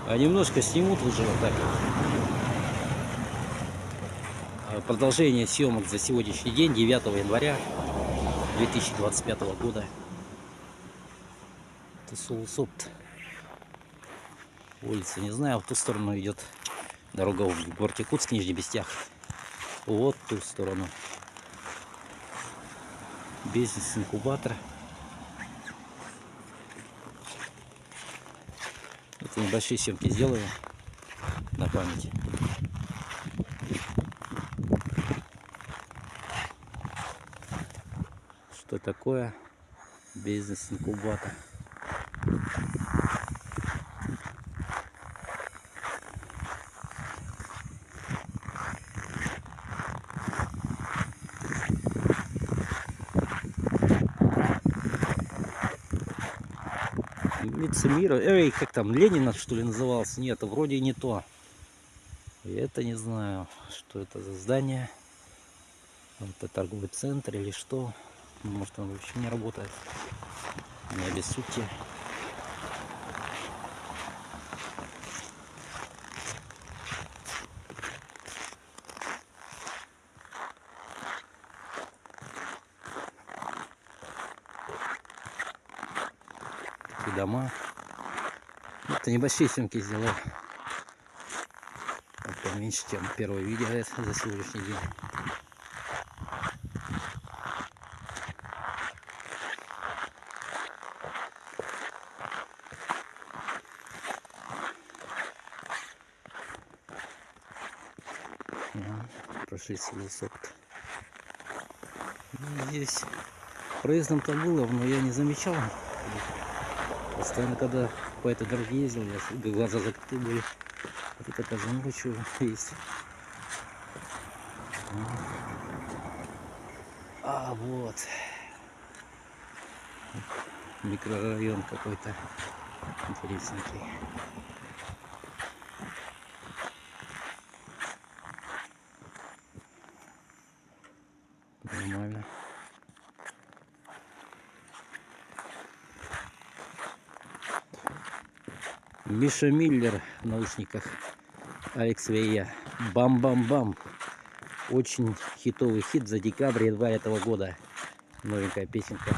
А немножко снимут уже вот так. Продолжение съемок за сегодняшний день, 9 января 2025 года. Тусулсопт. Улица, не знаю, в ту сторону идет дорога в город Якутск, Нижний Бестях. Вот в ту сторону. Бизнес-инкубатор. Это небольшие съемки сделаю на память. Что такое бизнес-инкубатор? Лицемира. Эй, как там, Ленина, что ли, назывался? Нет, вроде не то. И это не знаю, что это за здание. Это торговый центр или что. Может, он вообще не работает. Не обессудьте. Такие дома. Это небольшие съемки сделал. Поменьше, чем первое видео за сегодняшний день. Прошли Тусулсопт. Здесь проездом-то было, но я не замечал. Постоянно, когда по этой дороге ездил, глаза закрыты были. Вот это тоже много чего есть. А вот микрорайон какой-то интересненький. Нормально. Миша Миллер в наушниках. Алекс Вея. Бам-бам-бам. Очень хитовый хит за декабрь-январь этого года. Новенькая песенка.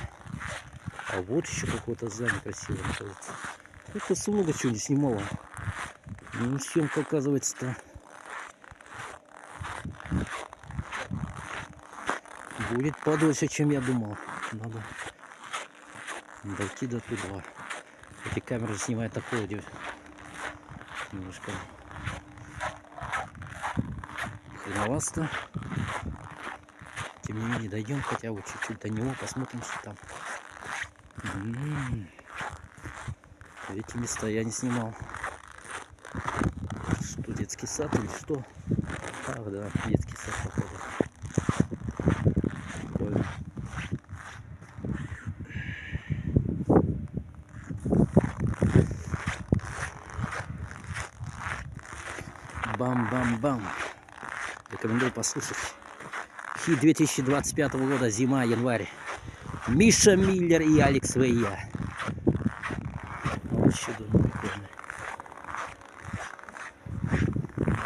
А вот еще какое-то здание красивое находится. Это много чего не снимала. Ну, съемка, оказывается-то будет подольше, чем я думал. Надо дойти до туда. Эти камеры снимают такое немножко хреновасто. Тем не менее, дойдем хотя бы чуть-чуть до него, посмотрим, что там. Эти места я не снимал. Что, детский сад или что? Ах, да, детский сад, походу. Прикольно. Бам-бам-бам. Рекомендую послушать. Хит 2025 года, зима, январь. Миша Миллер и Алекс Вея. Вообще думаю, прикольно.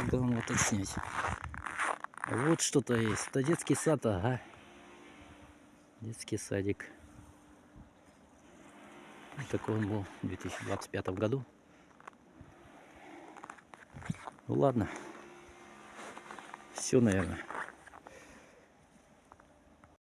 Главное вот отснять. Вот что-то есть. Это детский сад, ага. Детский садик. Такой он был в 2025 году. Ну ладно. Все, наверное.